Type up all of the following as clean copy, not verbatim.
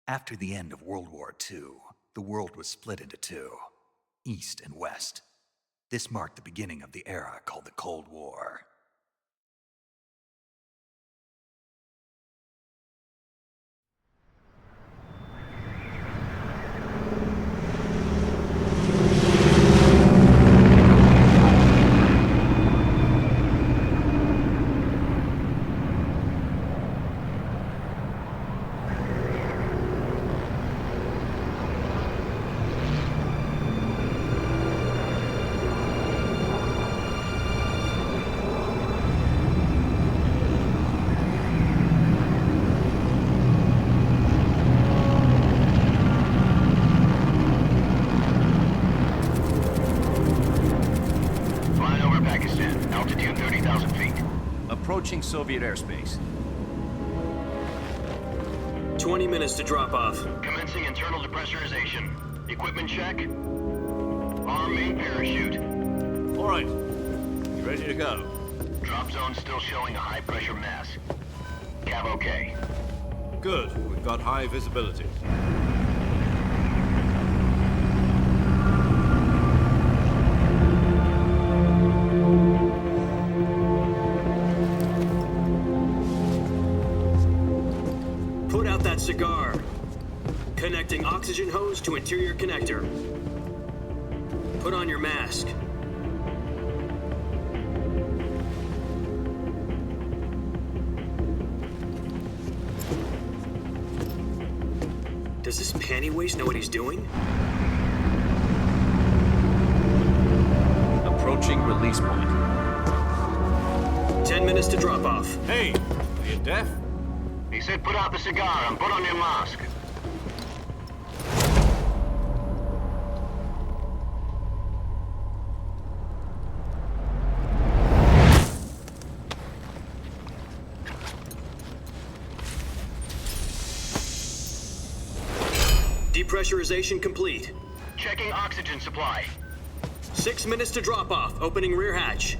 After the end of World War II, the world was split into two, East and West. This marked the beginning of the era called the Cold War. Approaching Soviet airspace. 20 minutes to drop off. Commencing internal depressurization. Equipment check. Arm main parachute. All right. You ready to go? Drop zone still showing a high pressure mass. Cav okay. Good. We've got high visibility. Put out that cigar. Connecting oxygen hose to interior connector. Put on your mask. Does this panty waste know what he's doing? Approaching release point. 10 minutes to drop off. Hey, are you deaf? He said put out the cigar and put on your mask. Depressurization complete. Checking oxygen supply. 6 minutes to drop off. Opening rear hatch.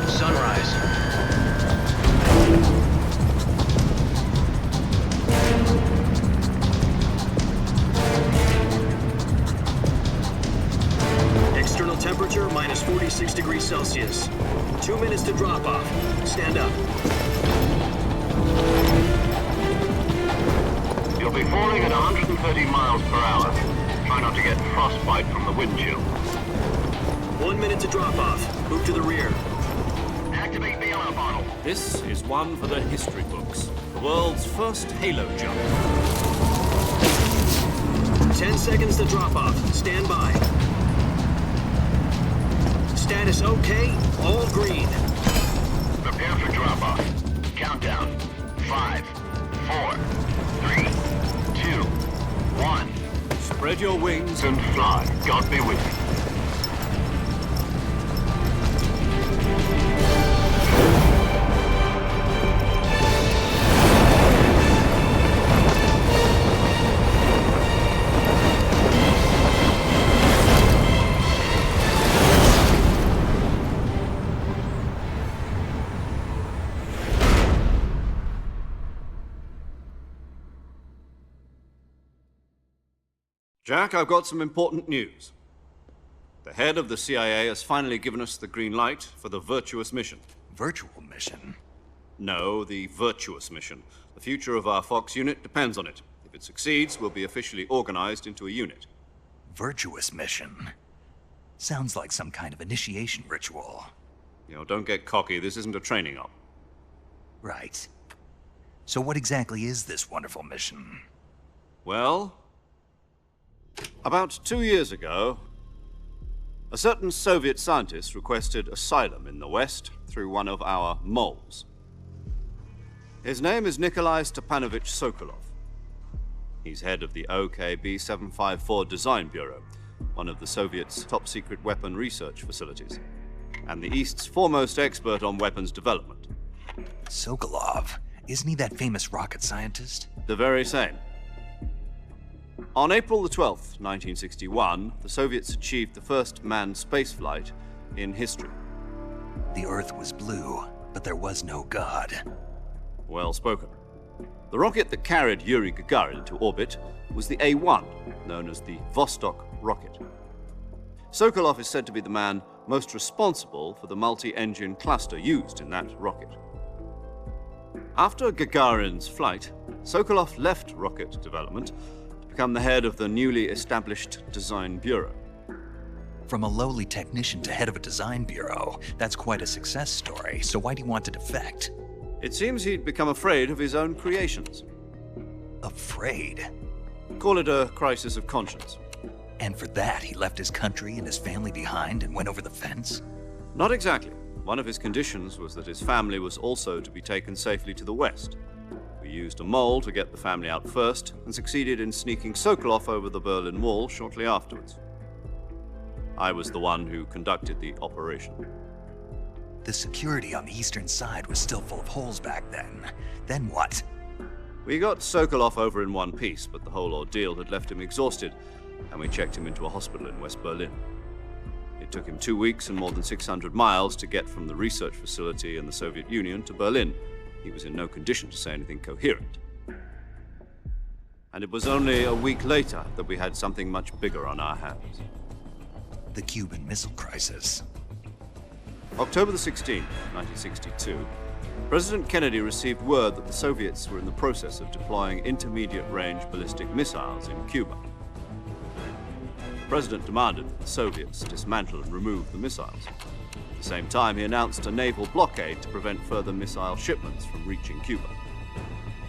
Sunrise. External temperature minus 46 degrees Celsius. 2 minutes to drop off. Stand up. You'll be falling at 130 miles per hour. Try not to get frostbite from the wind chill. 1 minute to drop off. Move to the rear. Activate bailout bottle. This is one for the history books. The world's first halo jump. 10 seconds to drop off. Stand by. Status okay. All green. Prepare for drop off. Countdown. 5, 4, 3, 2, 1. Spread your wings And fly. God be with you. Jack, I've got some important news. The head of the CIA has finally given us the green light for the virtuous mission. Virtual mission? No, the virtuous mission. The future of our Fox unit depends on it. If it succeeds, we'll be officially organized into a unit. Virtuous mission? Sounds like some kind of initiation ritual. You know, don't get cocky. This isn't a training op. Right. So what exactly is this wonderful mission? Well, about 2 years ago, a certain Soviet scientist requested asylum in the West through one of our moles. His name is Nikolai Stepanovich Sokolov. He's head of the OKB 754 Design Bureau, one of the Soviets' top-secret weapon research facilities, and the East's foremost expert on weapons development. Sokolov? Isn't he that famous rocket scientist? The very same. On April the 12th, 1961, the Soviets achieved the first manned spaceflight in history. The Earth was blue, but there was no God. Well spoken. The rocket that carried Yuri Gagarin to orbit was the A-1, known as the Vostok rocket. Sokolov is said to be the man most responsible for the multi-engine cluster used in that rocket. After Gagarin's flight, Sokolov left rocket development to become the head of the newly established Design Bureau. From a lowly technician to head of a design bureau, that's quite a success story, so why do you want to defect? It seems he'd become afraid of his own creations. Afraid? Call it a crisis of conscience. And for that, he left his country and his family behind and went over the fence? Not exactly. One of his conditions was that his family was also to be taken safely to the west. We used a mole to get the family out first and succeeded in sneaking Sokolov over the Berlin Wall shortly afterwards. I was the one who conducted the operation. The security on the eastern side was still full of holes back then. Then what? We got Sokolov over in one piece, but the whole ordeal had left him exhausted, and we checked him into a hospital in West Berlin. It took him 2 weeks and more than 600 miles to get from the research facility in the Soviet Union to Berlin. He was in no condition to say anything coherent. And it was only a week later that we had something much bigger on our hands. The Cuban Missile Crisis. October the 16th, 1962, President Kennedy received word that the Soviets were in the process of deploying intermediate-range ballistic missiles in Cuba. The President demanded that the Soviets dismantle and remove the missiles. At the same time, he announced a naval blockade to prevent further missile shipments from reaching Cuba.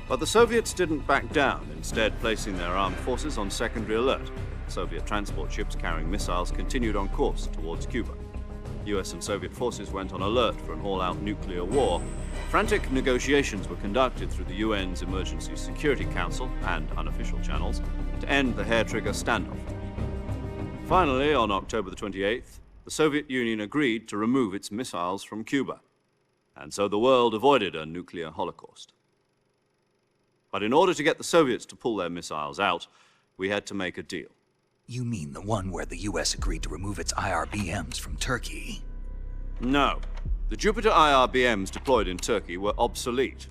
But the Soviets didn't back down, instead placing their armed forces on secondary alert. Soviet transport ships carrying missiles continued on course towards Cuba. US and Soviet forces went on alert for an all-out nuclear war. Frantic negotiations were conducted through the UN's Emergency Security Council and unofficial channels to end the hair-trigger standoff. Finally, on October the 28th, the Soviet Union agreed to remove its missiles from Cuba, and so the world avoided a nuclear holocaust. But in order to get the Soviets to pull their missiles out, we had to make a deal. You mean the one where the US agreed to remove its IRBMs from Turkey? No. The Jupiter IRBMs deployed in Turkey were obsolete,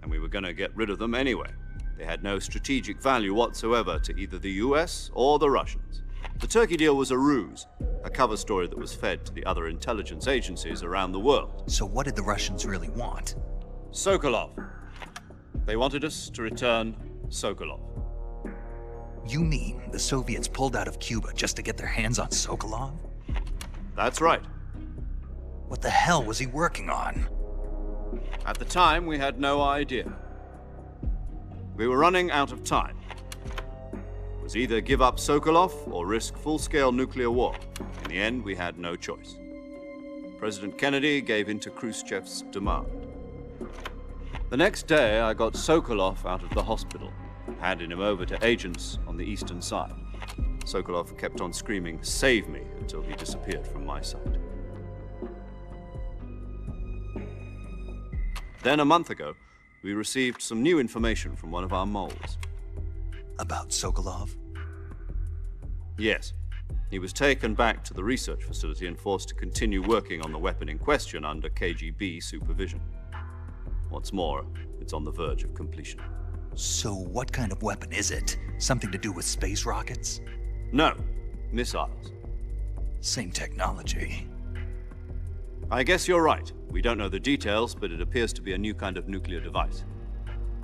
and we were going to get rid of them anyway. They had no strategic value whatsoever to either the US or the Russians. The Turkey deal was a ruse, a cover story that was fed to the other intelligence agencies around the world. So what did the Russians really want? Sokolov. They wanted us to return Sokolov. You mean the Soviets pulled out of Cuba just to get their hands on Sokolov? That's right. What the hell was he working on? At the time, we had no idea. We were running out of time. It was either give up Sokolov or risk full-scale nuclear war. In the end, we had no choice. President Kennedy gave in to Khrushchev's demand. The next day, I got Sokolov out of the hospital, handing him over to agents on the eastern side. Sokolov kept on screaming, "Save me," until he disappeared from my sight. Then, a month ago, we received some new information from one of our moles. About Sokolov? Yes. He was taken back to the research facility and forced to continue working on the weapon in question under KGB supervision. What's more, it's on the verge of completion. So what kind of weapon is it? Something to do with space rockets? No, missiles. Same technology. I guess you're right. We don't know the details, but it appears to be a new kind of nuclear device.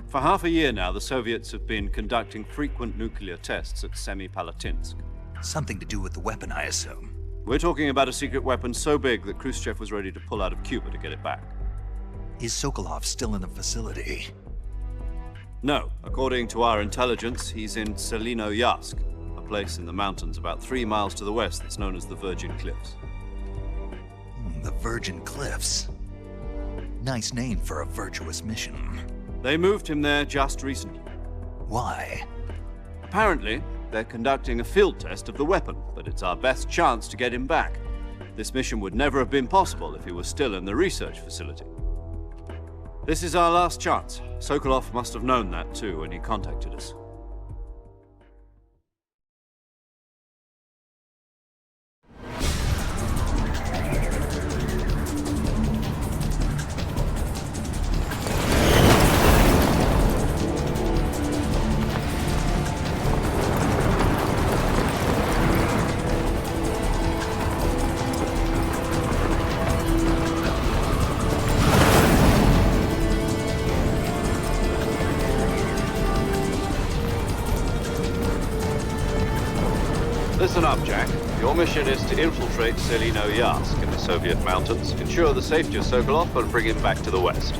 For half a year now, the Soviets have been conducting frequent nuclear tests at Semipalatinsk. Something to do with the weapon, I assume. We're talking about a secret weapon so big that Khrushchev was ready to pull out of Cuba to get it back. Is Sokolov still in the facility? No. According to our intelligence, he's in Selinoyarsk, a place in the mountains about 3 miles to the west that's known as the Virgin Cliffs. The Virgin Cliffs. Nice name for a virtuous mission. They moved him there just recently. Why? Apparently, they're conducting a field test of the weapon, but it's our best chance to get him back. This mission would never have been possible if he was still in the research facility. This is our last chance. Sokolov must have known that too when he contacted us. mission is to infiltrate Selino-Yarsk in the Soviet mountains, ensure the safety of Sokolov, and bring him back to the west.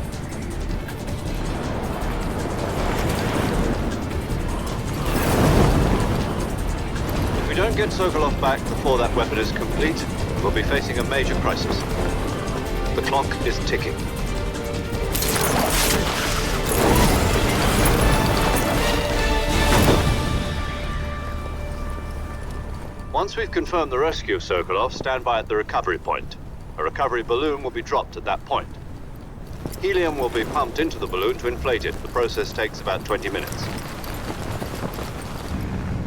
If we don't get Sokolov back before that weapon is complete, we'll be facing a major crisis. The clock is ticking. Once we've confirmed the rescue of Sokolov, stand by at the recovery point. A recovery balloon will be dropped at that point. Helium will be pumped into the balloon to inflate it. The process takes about 20 minutes.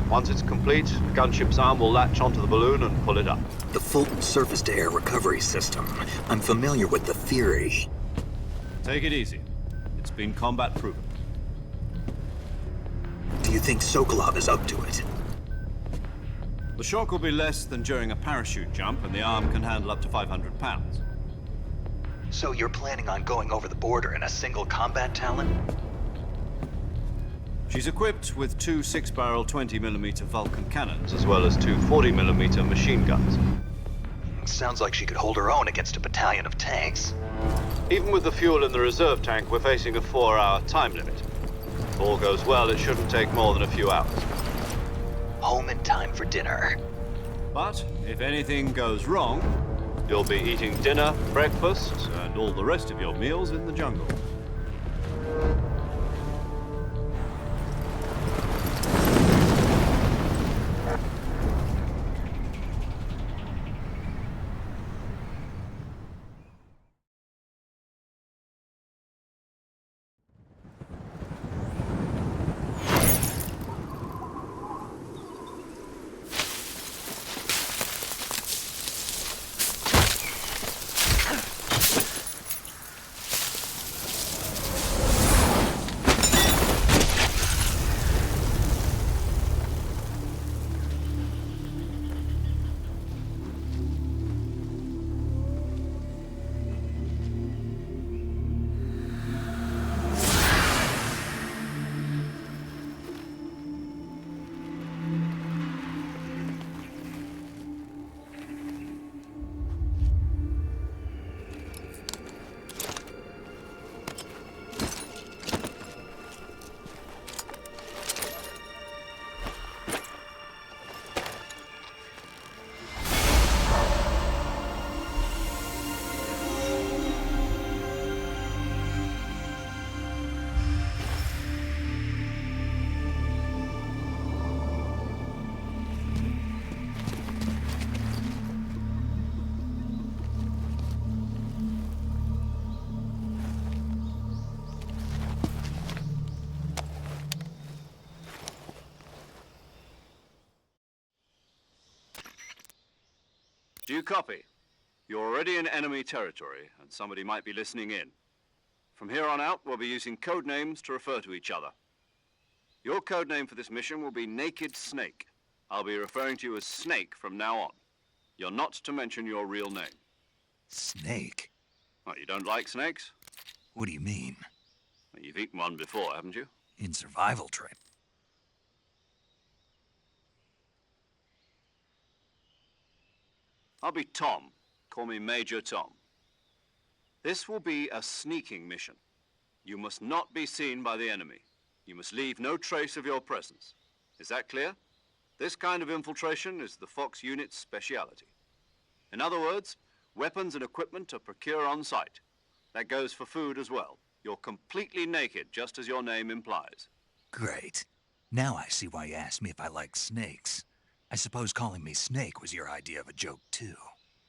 Once it's complete, the gunship's arm will latch onto the balloon and pull it up. The Fulton surface-to-air recovery system. I'm familiar with the theory. Take it easy. It's been combat proven. Do you think Sokolov is up to it? The shock will be less than during a parachute jump, and the arm can handle up to 500 pounds. So you're planning on going over the border in a single combat Talon? She's equipped with two 6-barrel 20mm Vulcan cannons, as well as two 40mm machine guns. Sounds like she could hold her own against a battalion of tanks. Even with the fuel in the reserve tank, we're facing a 4-hour time limit. If all goes well, it shouldn't take more than a few hours. Home in time for dinner. But if anything goes wrong, you'll be eating dinner, breakfast, and all the rest of your meals in the jungle. Do you copy? You're already in enemy territory, and somebody might be listening in. From here on out, we'll be using code names to refer to each other. Your code name for this mission will be Naked Snake. I'll be referring to you as Snake from now on. You're not to mention your real name. Snake? What, you don't like snakes? What do you mean? Well, you've eaten one before, haven't you? In survival training? I'll be Tom. Call me Major Tom. This will be a sneaking mission. You must not be seen by the enemy. You must leave no trace of your presence. Is that clear? This kind of infiltration is the Fox unit's speciality. In other words, weapons and equipment are procured on site. That goes for food as well. You're completely naked, just as your name implies. Great. Now I see why you asked me if I like snakes. I suppose calling me Snake was your idea of a joke, too.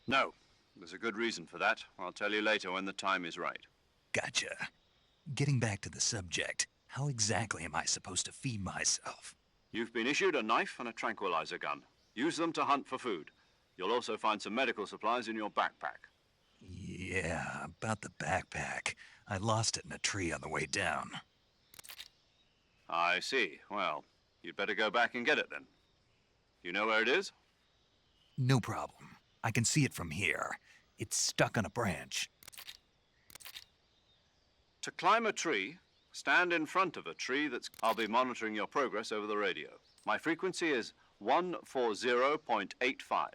No. There's a good reason for that. I'll tell you later when the time is right. Gotcha. Getting back to the subject, how exactly am I supposed to feed myself? You've been issued a knife and a tranquilizer gun. Use them to hunt for food. You'll also find some medical supplies in your backpack. Yeah, about the backpack. I lost it in a tree on the way down. I see. Well, you'd better go back and get it then. You know where it is? No problem. I can see it from here. It's stuck on a branch. To climb a tree, stand in front of a tree I'll be monitoring your progress over the radio. My frequency is 140.85.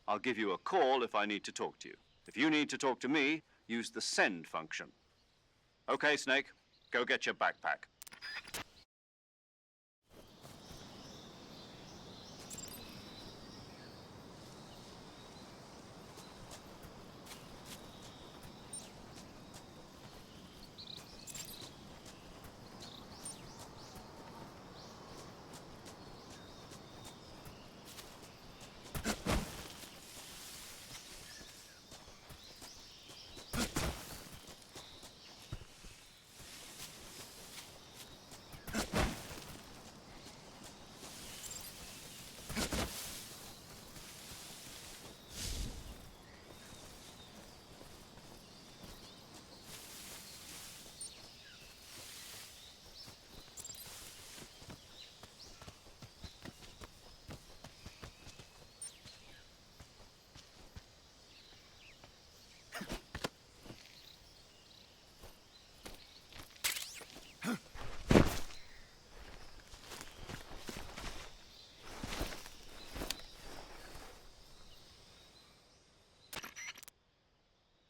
I'll give you a call if I need to talk to you. If you need to talk to me, use the send function. Okay, Snake, go get your backpack.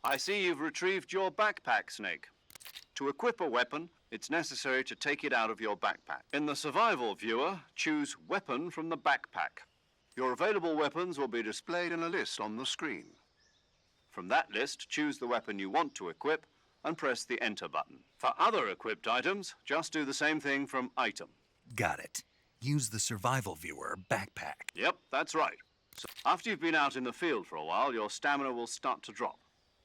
I see you've retrieved your backpack, Snake. To equip a weapon, it's necessary to take it out of your backpack. In the survival viewer, choose Weapon from the backpack. Your available weapons will be displayed in a list on the screen. From that list, choose the weapon you want to equip and press the Enter button. For other equipped items, just do the same thing from Item. Got it. Use the survival viewer backpack. Yep, that's right. So after you've been out in the field for a while, your stamina will start to drop.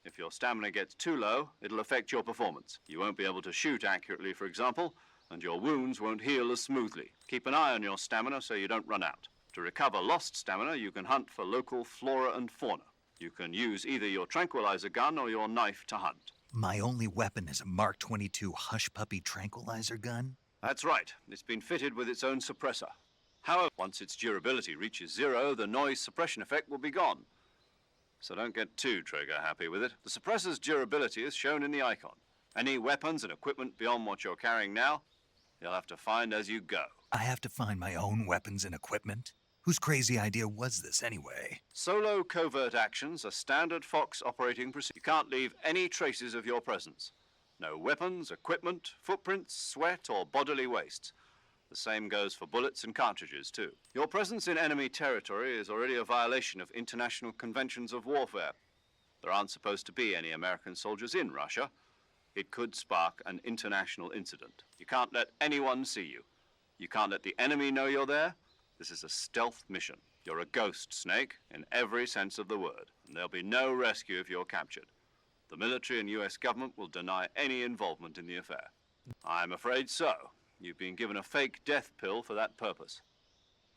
If your stamina gets too low, it'll affect your performance. You won't be able to shoot accurately, for example, and your wounds won't heal as smoothly. Keep an eye on your stamina so you don't run out. To recover lost stamina, you can hunt for local flora and fauna. You can use either your tranquilizer gun or your knife to hunt. My only weapon is a Mark 22 Hush Puppy tranquilizer gun? That's right. It's been fitted with its own suppressor. However, once its durability reaches 0, the noise suppression effect will be gone. So don't get too trigger-happy with it. The suppressor's durability is shown in the icon. Any weapons and equipment beyond what you're carrying now, you'll have to find as you go. I have to find my own weapons and equipment? Whose crazy idea was this anyway? Solo covert actions are standard Fox operating procedure. You can't leave any traces of your presence. No weapons, equipment, footprints, sweat, or bodily waste. The same goes for bullets and cartridges, too. Your presence in enemy territory is already a violation of international conventions of warfare. There aren't supposed to be any American soldiers in Russia. It could spark an international incident. You can't let anyone see you. You can't let the enemy know you're there. This is a stealth mission. You're a ghost, Snake, in every sense of the word, and there'll be no rescue if you're captured. The military and US government will deny any involvement in the affair. I'm afraid so. You've been given a fake death pill for that purpose.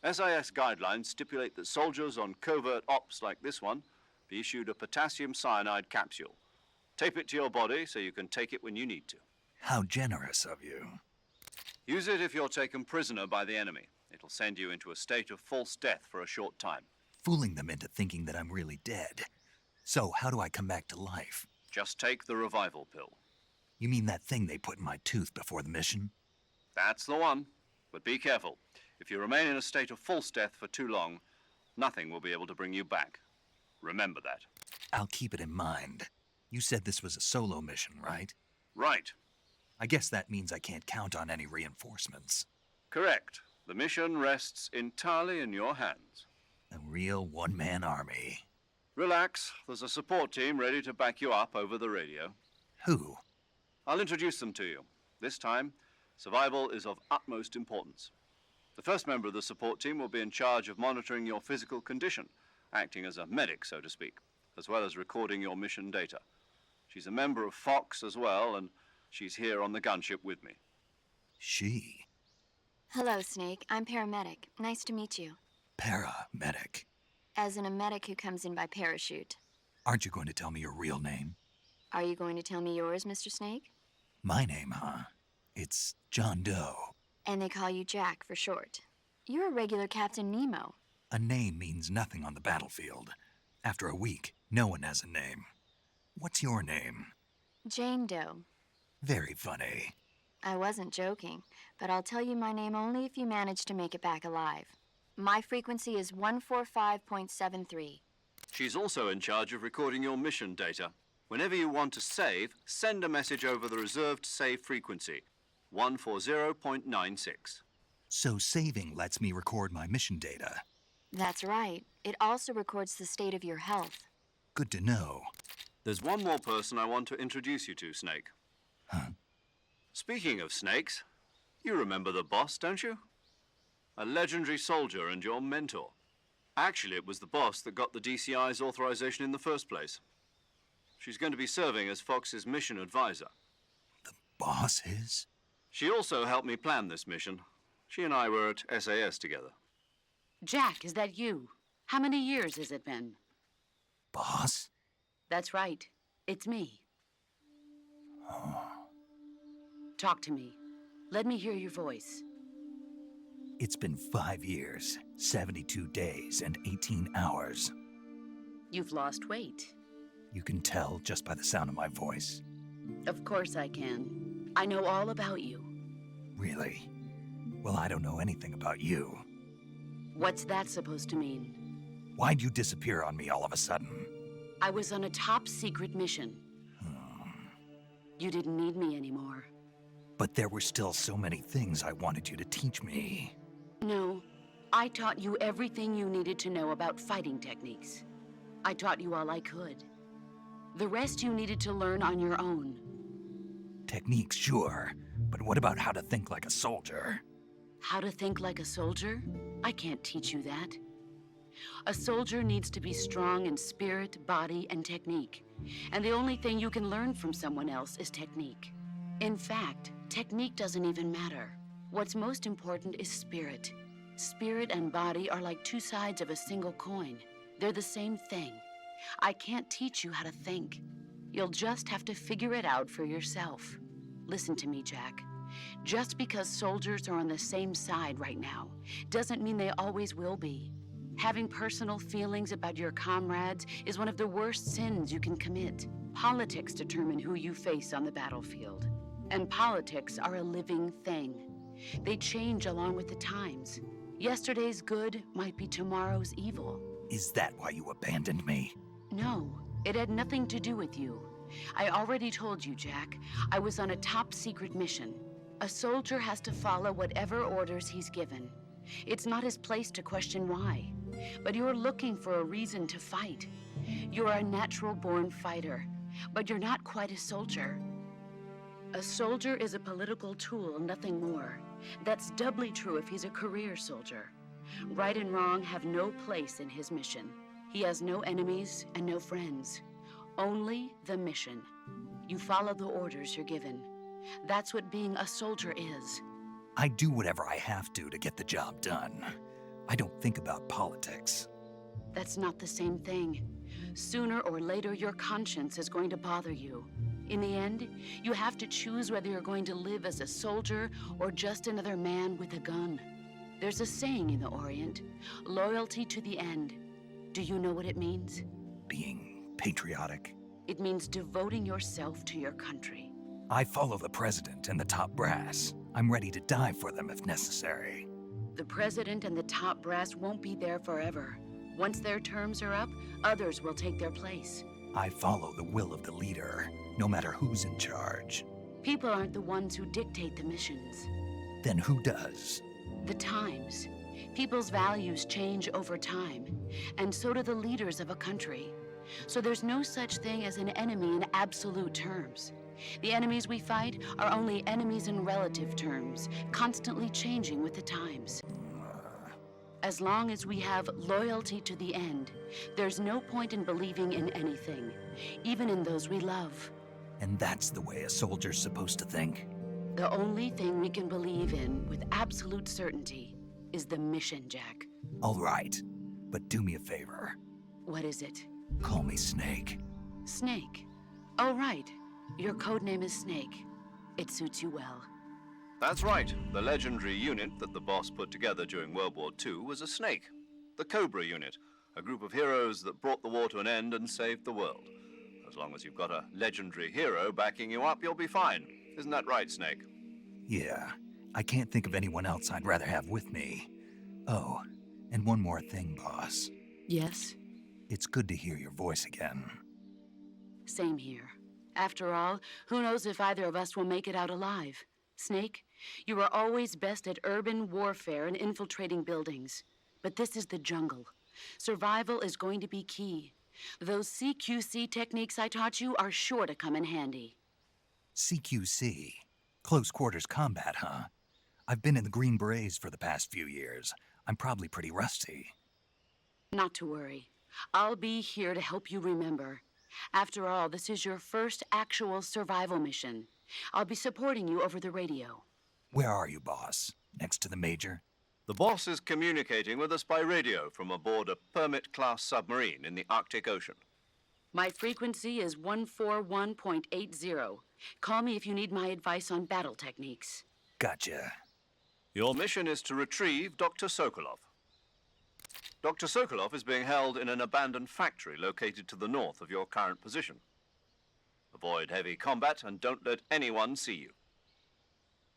SIS guidelines stipulate that soldiers on covert ops like this one be issued a potassium cyanide capsule. Tape it to your body so you can take it when you need to. How generous of you. Use it if you're taken prisoner by the enemy. It'll send you into a state of false death for a short time. Fooling them into thinking that I'm really dead. So, how do I come back to life? Just take the revival pill. You mean that thing they put in my tooth before the mission? That's the one. But be careful. If you remain in a state of false death for too long, nothing will be able to bring you back. Remember that. I'll keep it in mind. You said this was a solo mission, right? Right. I guess that means I can't count on any reinforcements. Correct. The mission rests entirely in your hands. A real one-man army. Relax. There's a support team ready to back you up over the radio. Who? I'll introduce them to you. This time, survival is of utmost importance. The first member of the support team will be in charge of monitoring your physical condition, acting as a medic, so to speak, as well as recording your mission data. She's a member of Fox as well, and she's here on the gunship with me. She? Hello, Snake. I'm paramedic. Nice to meet you. Paramedic. As in a medic who comes in by parachute. Aren't you going to tell me your real name? Are you going to tell me yours, Mr. Snake? My name, huh? It's John Doe. And they call you Jack for short. You're a regular Captain Nemo. A name means nothing on the battlefield. After a week, no one has a name. What's your name? Jane Doe. Very funny. I wasn't joking, but I'll tell you my name only if you manage to make it back alive. My frequency is 145.73. She's also in charge of recording your mission data. Whenever you want to save, send a message over the reserved save frequency, 140.96. So saving lets me record my mission data. That's right. It also records the state of your health. Good to know. There's one more person I want to introduce you to, Snake. Huh? Speaking of snakes, you remember the boss, don't you? A legendary soldier and your mentor. Actually, it was the boss that got the DCI's authorization in the first place. She's going to be serving as Fox's mission advisor. The boss is? She also helped me plan this mission. She and I were at SAS together. Jack, is that you? How many years has it been? Boss? That's right. It's me. Talk to me. Let me hear your voice. It's been 5 years, 72 days, and 18 hours. You've lost weight. You can tell just by the sound of my voice. Of course I can. I know all about you. Really? Well, I don't know anything about you. What's that supposed to mean? Why'd you disappear on me all of a sudden? I was on a top secret mission. You didn't need me anymore. But there were still so many things I wanted you to teach me. No, I taught you everything you needed to know about fighting techniques. I taught you all I could. The rest you needed to learn on your own. Techniques, sure. But what about how to think like a soldier? How to think like a soldier? I can't teach you that. A soldier needs to be strong in spirit, body, and technique. And the only thing you can learn from someone else is technique. In fact, technique doesn't even matter. What's most important is spirit. Spirit and body are like two sides of a single coin. They're the same thing. I can't teach you how to think. You'll just have to figure it out for yourself. Listen to me, Jack. Just because soldiers are on the same side right now doesn't mean they always will be. Having personal feelings about your comrades is one of the worst sins you can commit. Politics determine who you face on the battlefield. And politics are a living thing. They change along with the times. Yesterday's good might be tomorrow's evil. Is that why you abandoned me? No, it had nothing to do with you. I already told you, Jack. I was on a top secret mission. A soldier has to follow whatever orders he's given. It's not his place to question why. But you're looking for a reason to fight. You're a natural-born fighter, but you're not quite a soldier. A soldier is a political tool, nothing more. That's doubly true if he's a career soldier. Right and wrong have no place in his mission. He has no enemies and no friends. Only the mission. You follow the orders you're given. That's what being a soldier is. I do whatever I have to get the job done. I don't think about politics. That's not the same thing. Sooner or later, your conscience is going to bother you. In the end, you have to choose whether you're going to live as a soldier or just another man with a gun. There's a saying in the Orient, loyalty to the end. Do you know what it means? Being patriotic. It means devoting yourself to your country. I follow the president and the top brass. I'm ready to die for them if necessary. The president and the top brass won't be there forever. Once their terms are up, others will take their place. I follow the will of the leader, no matter who's in charge. People aren't the ones who dictate the missions. Then who does? The times. People's values change over time, and so do the leaders of a country. So there's no such thing as an enemy in absolute terms. The enemies we fight are only enemies in relative terms, constantly changing with the times. As long as we have loyalty to the end, there's no point in believing in anything, even in those we love. And that's the way a soldier's supposed to think? The only thing we can believe in with absolute certainty is the mission, Jack. All right, but do me a favor. What is it? Call me Snake. Snake. Oh, right. Your code name is Snake. It suits you well. That's right. The legendary unit that the boss put together during World War II was a snake. The Cobra unit, a group of heroes that brought the war to an end and saved the world. As long as you've got a legendary hero backing you up, you'll be fine. Isn't that right, Snake? Yeah, I can't think of anyone else I'd rather have with me. Oh, and one more thing, boss. Yes? It's good to hear your voice again. Same here. After all, who knows if either of us will make it out alive? Snake, you are always best at urban warfare and infiltrating buildings. But this is the jungle. Survival is going to be key. Those CQC techniques I taught you are sure to come in handy. CQC? Close quarters combat, huh? I've been in the Green Berets for the past few years. I'm probably pretty rusty. Not to worry. I'll be here to help you remember. After all, this is your first actual survival mission. I'll be supporting you over the radio. Where are you, boss? Next to the Major? The boss is communicating with us by radio from aboard a Permit-class submarine in the Arctic Ocean. My frequency is 141.80. Call me if you need my advice on battle techniques. Gotcha. Your mission is to retrieve Dr. Sokolov. Dr. Sokolov is being held in an abandoned factory located to the north of your current position. Avoid heavy combat and don't let anyone see you.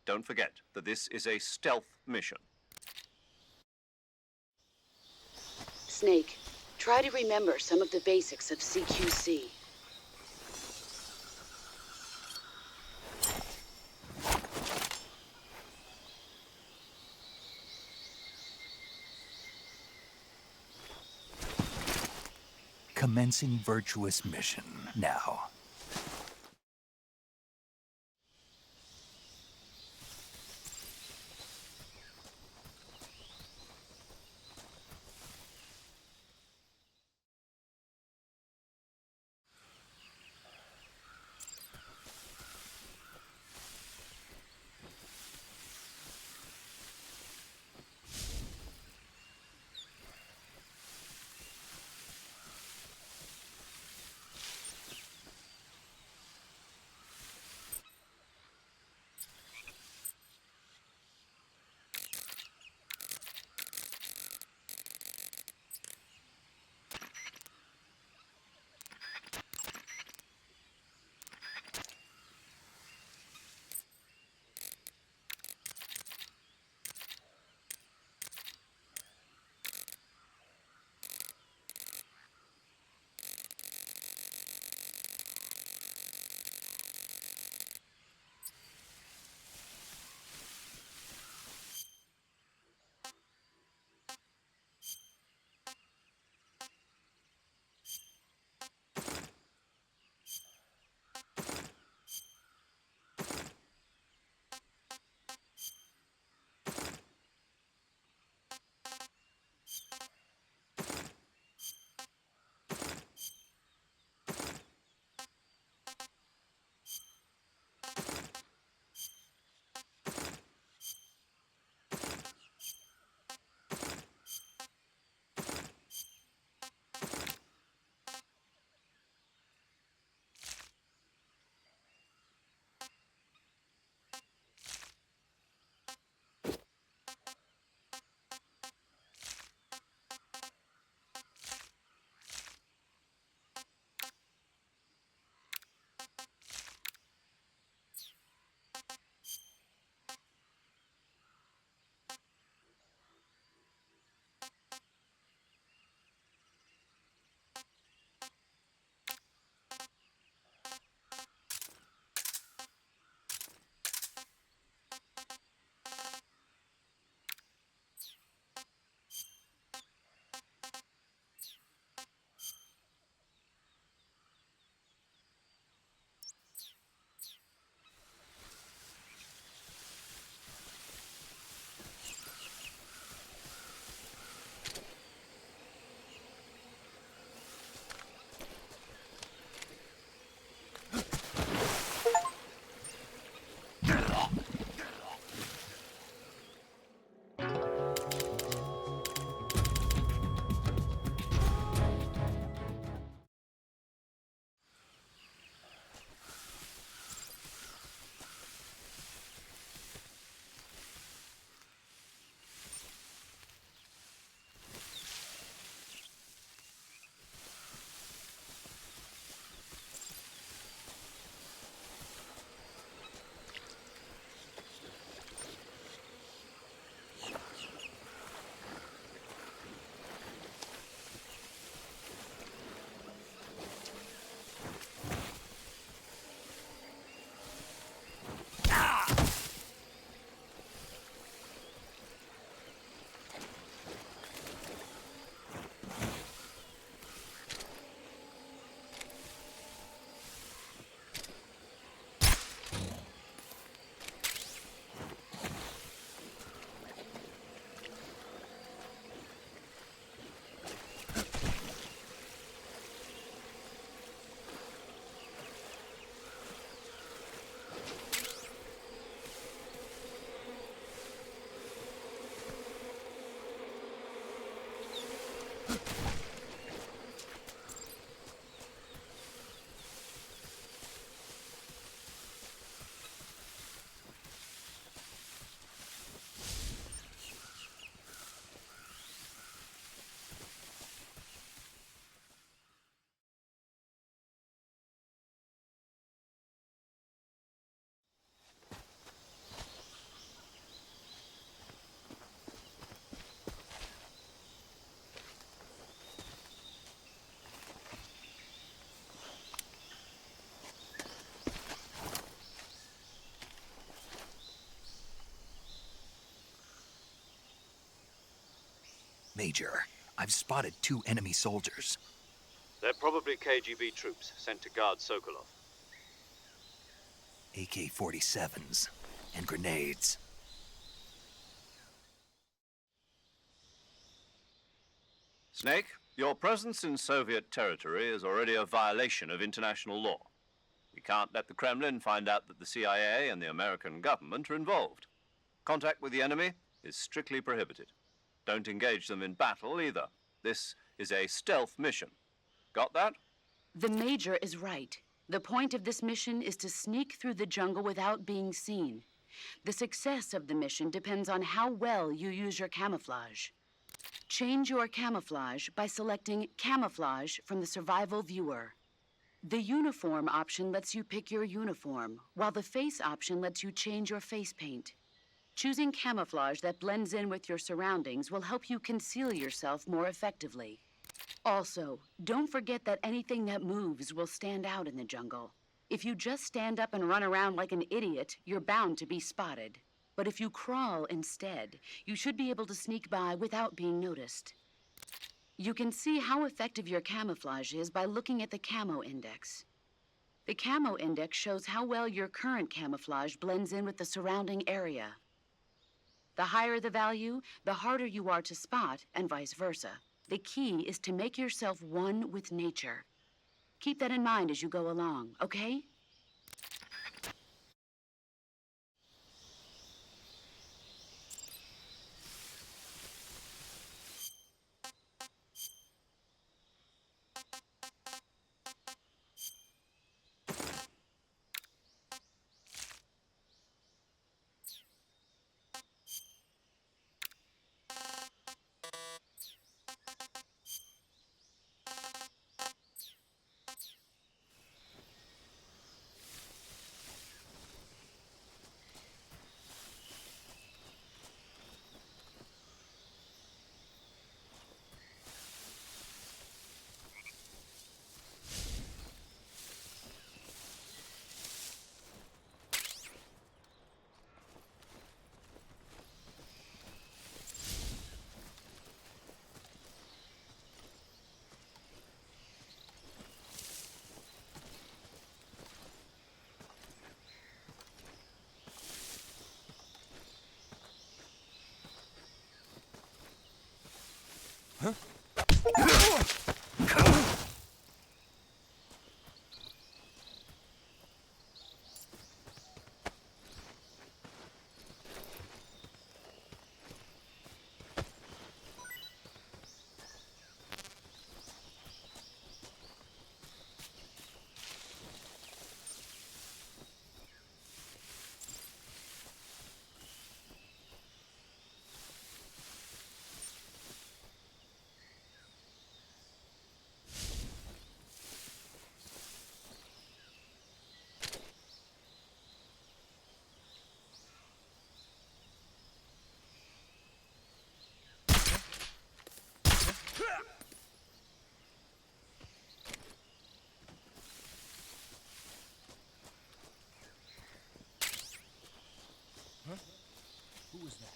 Don't forget that this is a stealth mission. Snake, try to remember some of the basics of CQC. Commencing virtuous mission now. Major, I've spotted 2 enemy soldiers. They're probably KGB troops sent to guard Sokolov. AK-47s and grenades. Snake, your presence in Soviet territory is already a violation of international law. We can't let the Kremlin find out that the CIA and the American government are involved. Contact with the enemy is strictly prohibited. Don't engage them in battle either. This is a stealth mission. Got that? The Major is right. The point of this mission is to sneak through the jungle without being seen. The success of the mission depends on how well you use your camouflage. Change your camouflage by selecting Camouflage from the Survival Viewer. The Uniform option lets you pick your uniform, while the Face option lets you change your face paint. Choosing camouflage that blends in with your surroundings will help you conceal yourself more effectively. Also, don't forget that anything that moves will stand out in the jungle. If you just stand up and run around like an idiot, you're bound to be spotted. But if you crawl instead, you should be able to sneak by without being noticed. You can see how effective your camouflage is by looking at the Camo Index. The Camo Index shows how well your current camouflage blends in with the surrounding area. The higher the value, the harder you are to spot, and vice versa. The key is to make yourself one with nature. Keep that in mind as you go along, okay? Who was that?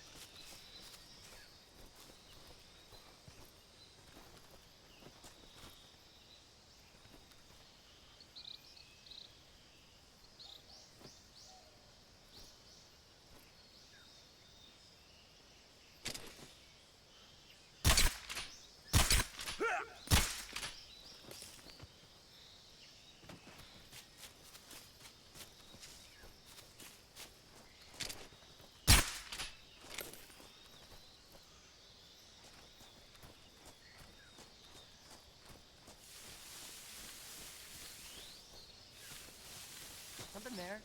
Something there?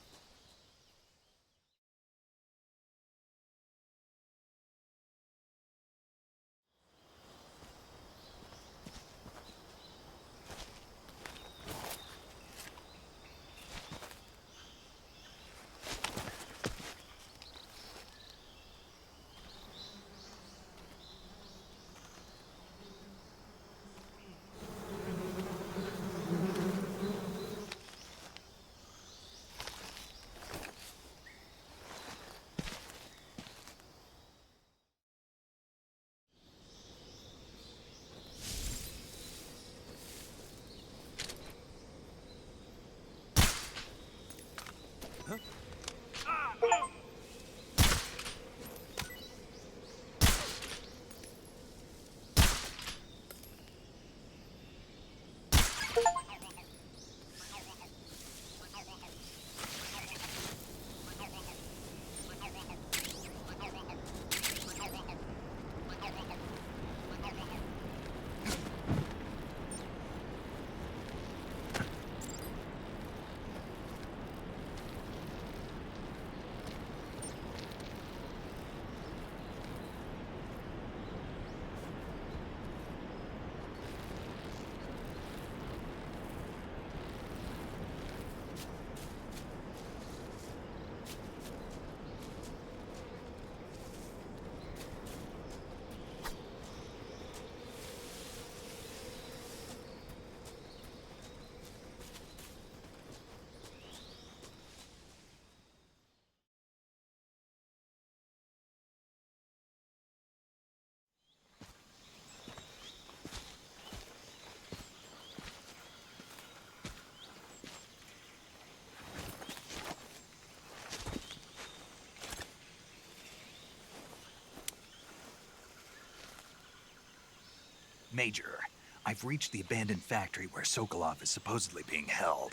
Major, I've reached the abandoned factory where Sokolov is supposedly being held.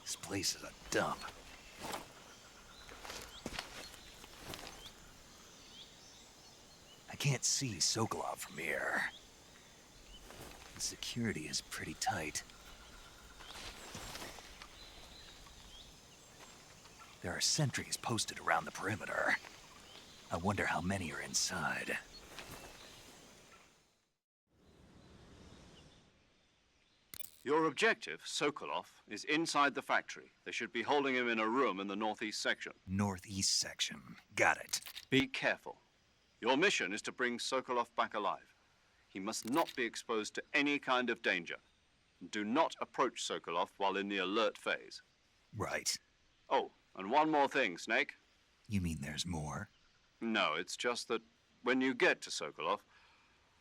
This place is a dump. I can't see Sokolov from here. The security is pretty tight. There are sentries posted around the perimeter. I wonder how many are inside. Your objective, Sokolov, is inside the factory. They should be holding him in a room in the northeast section. Northeast section. Got it. Be careful. Your mission is to bring Sokolov back alive. He must not be exposed to any kind of danger. Do not approach Sokolov while in the alert phase. Right. Oh, and one more thing, Snake. You mean there's more? No, it's just that when you get to Sokolov,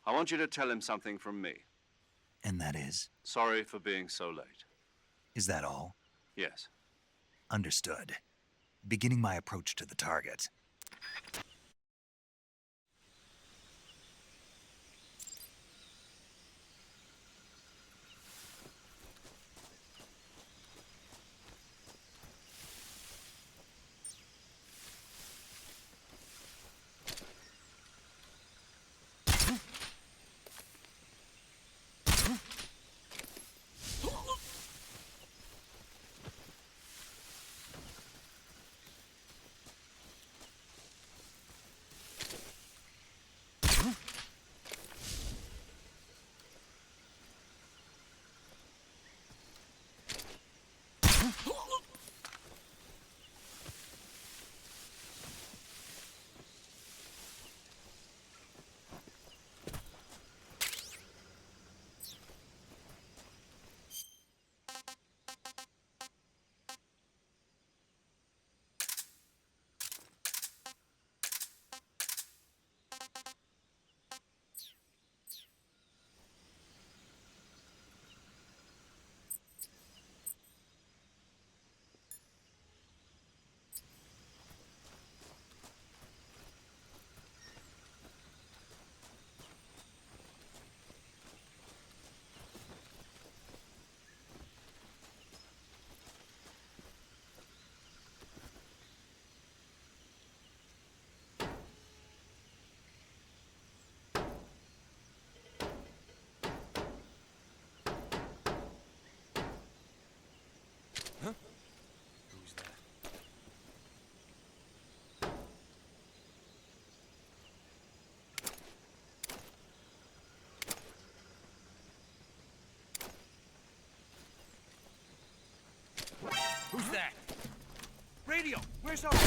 I want you to tell him something from me. And that is? Sorry for being so late. Is that all? Yes. Understood. Beginning my approach to the target. Who's that? Who's that? Radio! Where's our radio?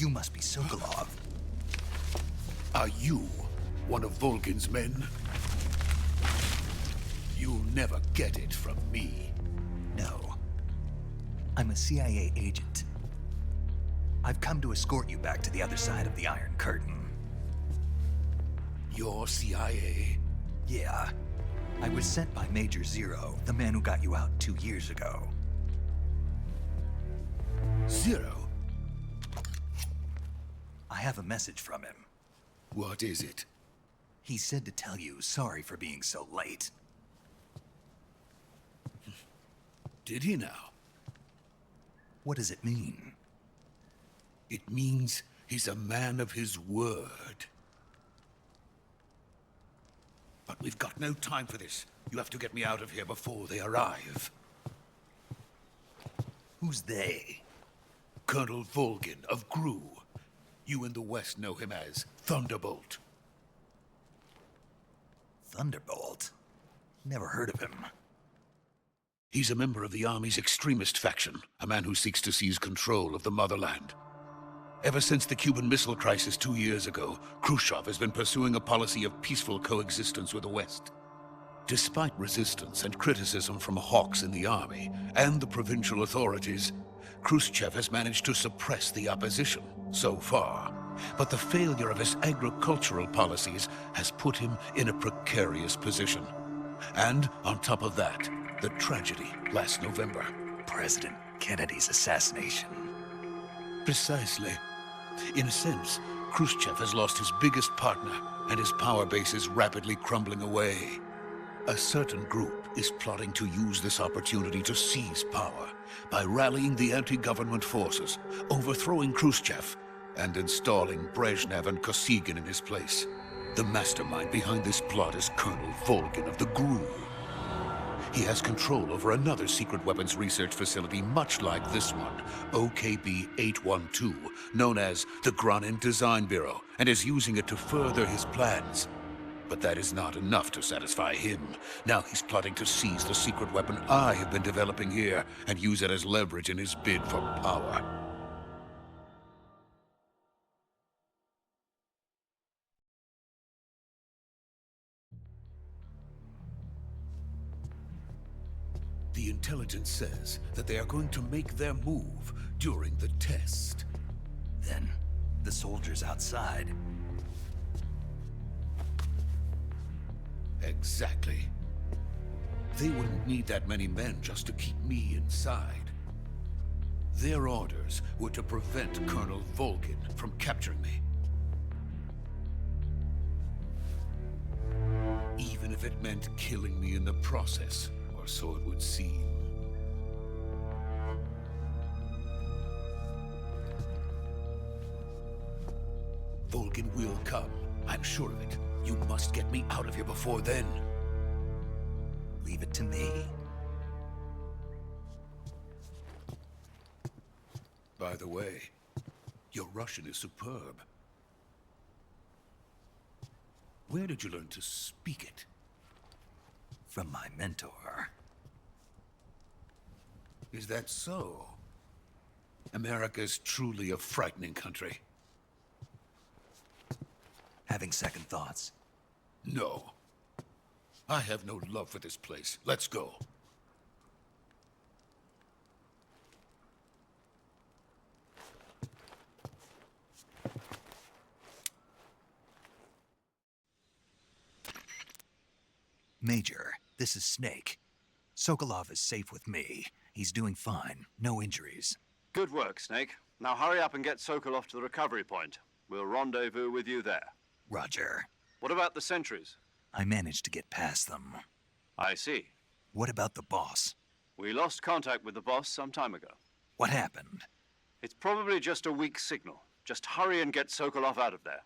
You must be Sokolov. Are you one of Volgin's men? You'll never get it from me. No. I'm a CIA agent. I've come to escort you back to the other side of the Iron Curtain. You're CIA? Yeah. I was sent by Major Zero, the man who got you out 2 years ago. Zero? I have a message from him. What is it? He said to tell you sorry for being so late. Did he now? What does it mean? It means he's a man of his word. But we've got no time for this. You have to get me out of here before they arrive. Who's they? Colonel Volgin of GRU. You in the West know him as Thunderbolt. Thunderbolt? Never heard of him. He's a member of the Army's extremist faction, a man who seeks to seize control of the motherland. Ever since the Cuban Missile Crisis 2 years ago, Khrushchev has been pursuing a policy of peaceful coexistence with the West. Despite resistance and criticism from hawks in the army and the provincial authorities, Khrushchev has managed to suppress the opposition so far. But the failure of his agricultural policies has put him in a precarious position. And on top of that, the tragedy last November. President Kennedy's assassination. Precisely. In a sense, Khrushchev has lost his biggest partner, and his power base is rapidly crumbling away. A certain group is plotting to use this opportunity to seize power by rallying the anti-government forces, overthrowing Khrushchev, and installing Brezhnev and Kosygin in his place. The mastermind behind this plot is Colonel Volgin of the GRU. He has control over another secret weapons research facility much like this one, OKB-812, known as the Granin Design Bureau, and is using it to further his plans. But that is not enough to satisfy him. Now he's plotting to seize the secret weapon I have been developing here and use it as leverage in his bid for power. The intelligence says that they are going to make their move during the test. Then, the soldiers outside. Exactly. They wouldn't need that many men just to keep me inside. Their orders were to prevent Colonel Volgin from capturing me. Even if it meant killing me in the process, or so it would seem. Volgin will come. I'm sure of it. You must get me out of here before then. Leave it to me. By the way, your Russian is superb. Where did you learn to speak it? From my mentor. Is that so? America's truly a frightening country. Having second thoughts. No. I have no love for this place. Let's go. Major, this is Snake. Sokolov is safe with me. He's doing fine. No injuries. Good work, Snake. Now hurry up and get Sokolov to the recovery point. We'll rendezvous with you there. Roger. What about the sentries? I managed to get past them. I see. What about the boss? We lost contact with the boss some time ago. What happened? It's probably just a weak signal. Just hurry and get Sokolov out of there.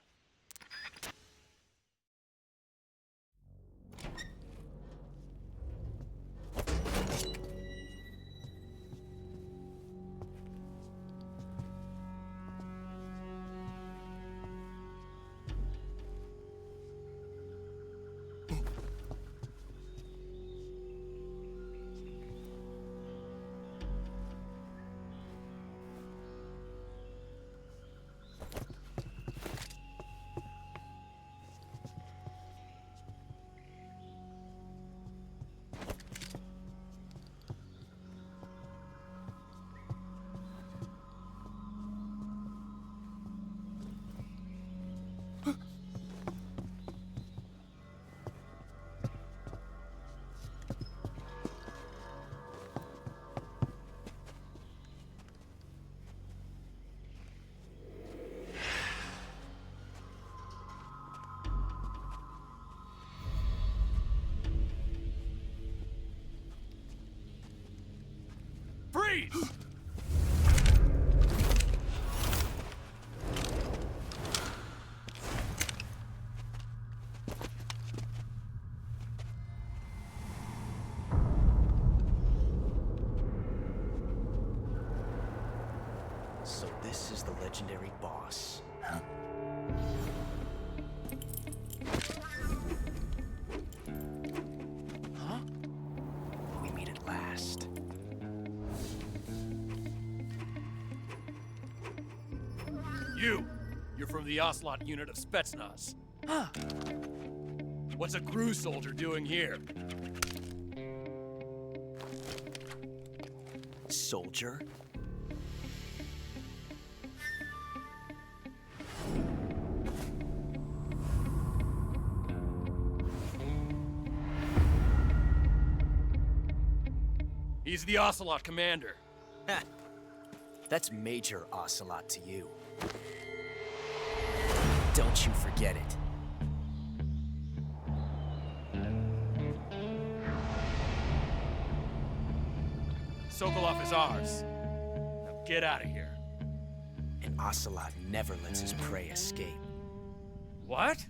Freeze! So this is the legendary boss. Huh? Huh? We meet at last. You're from the Ocelot unit of Spetsnaz. Huh. What's a crew soldier doing here? Soldier? He's the Ocelot commander. Ha! That's Major Ocelot to you. Don't you forget it. Sokolov is ours. Now get out of here. And Ocelot never lets his prey escape. What?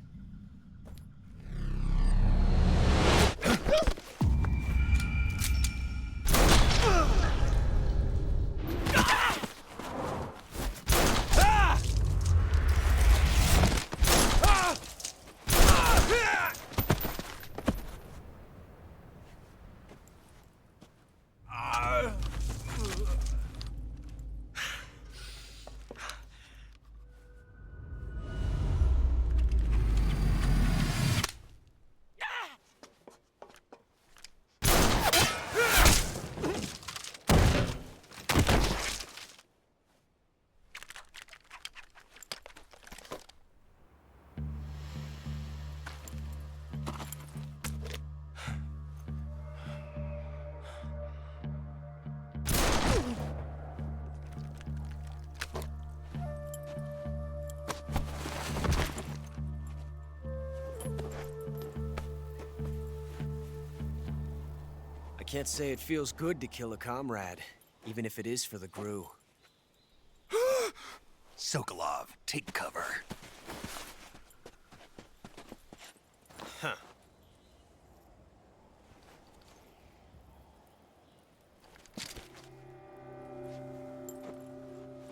I can't say it feels good to kill a comrade, even if it is for the GRU. Sokolov, take cover. Huh.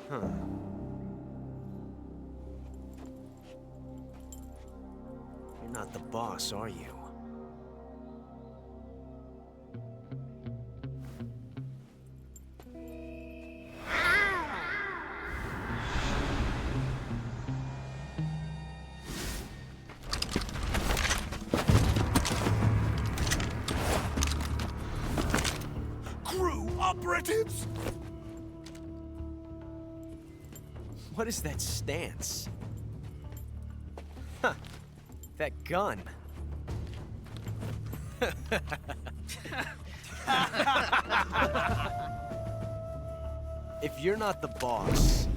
Huh. You're not the boss, are you? Crew operatives! What is that stance? Huh. That gun. If you're not the boss,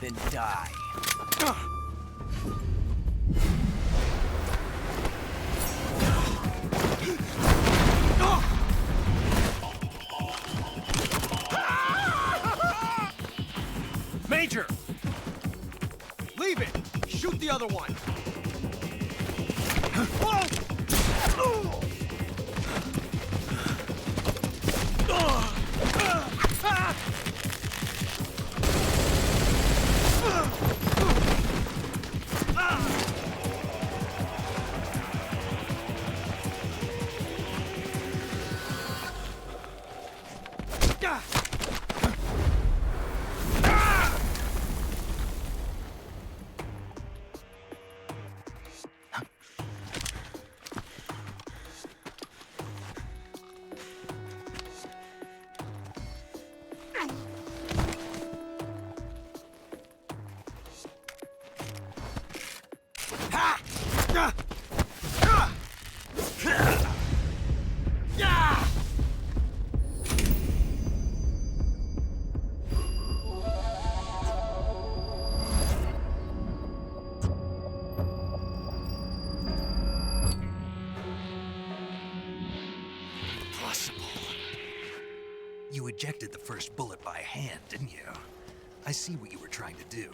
then die. Major! Leave it! Shoot the other one! You ejected the first bullet by hand, didn't you? I see what you were trying to do,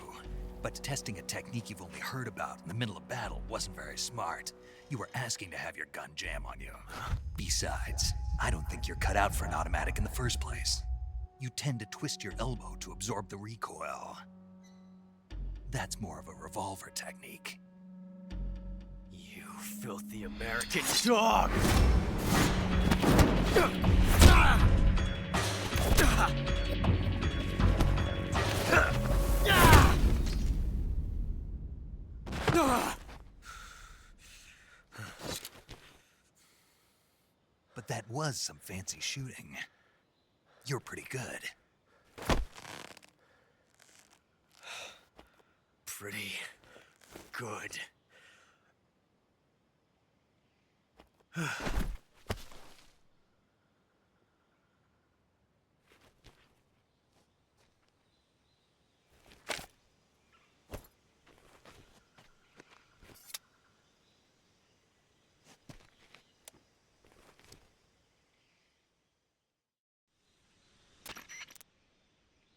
but testing a technique you've only heard about in the middle of battle wasn't very smart. You were asking to have your gun jam on you. Besides, I don't think you're cut out for an automatic in the first place. You tend to twist your elbow to absorb the recoil. That's more of a revolver technique. You filthy American dog! But that was some fancy shooting. You're pretty good. Pretty good.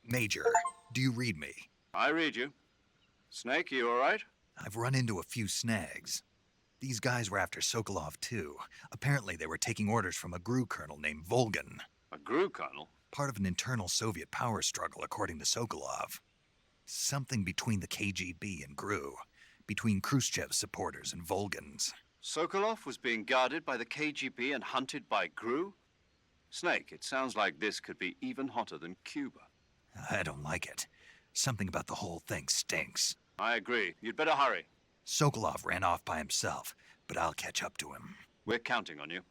Major, do you read me? I read you. Snake, you all right? I've run into a few snags. These guys were after Sokolov too. Apparently they were taking orders from a GRU colonel named Volgan. A GRU colonel? Part of an internal Soviet power struggle, according to Sokolov. Something between the KGB and GRU. Between Khrushchev's supporters and Volgan's. Sokolov was being guarded by the KGB and hunted by GRU? Snake, it sounds like this could be even hotter than Cuba. I don't like it. Something about the whole thing stinks. I agree. You'd better hurry. Sokolov ran off by himself, but I'll catch up to him. We're counting on you.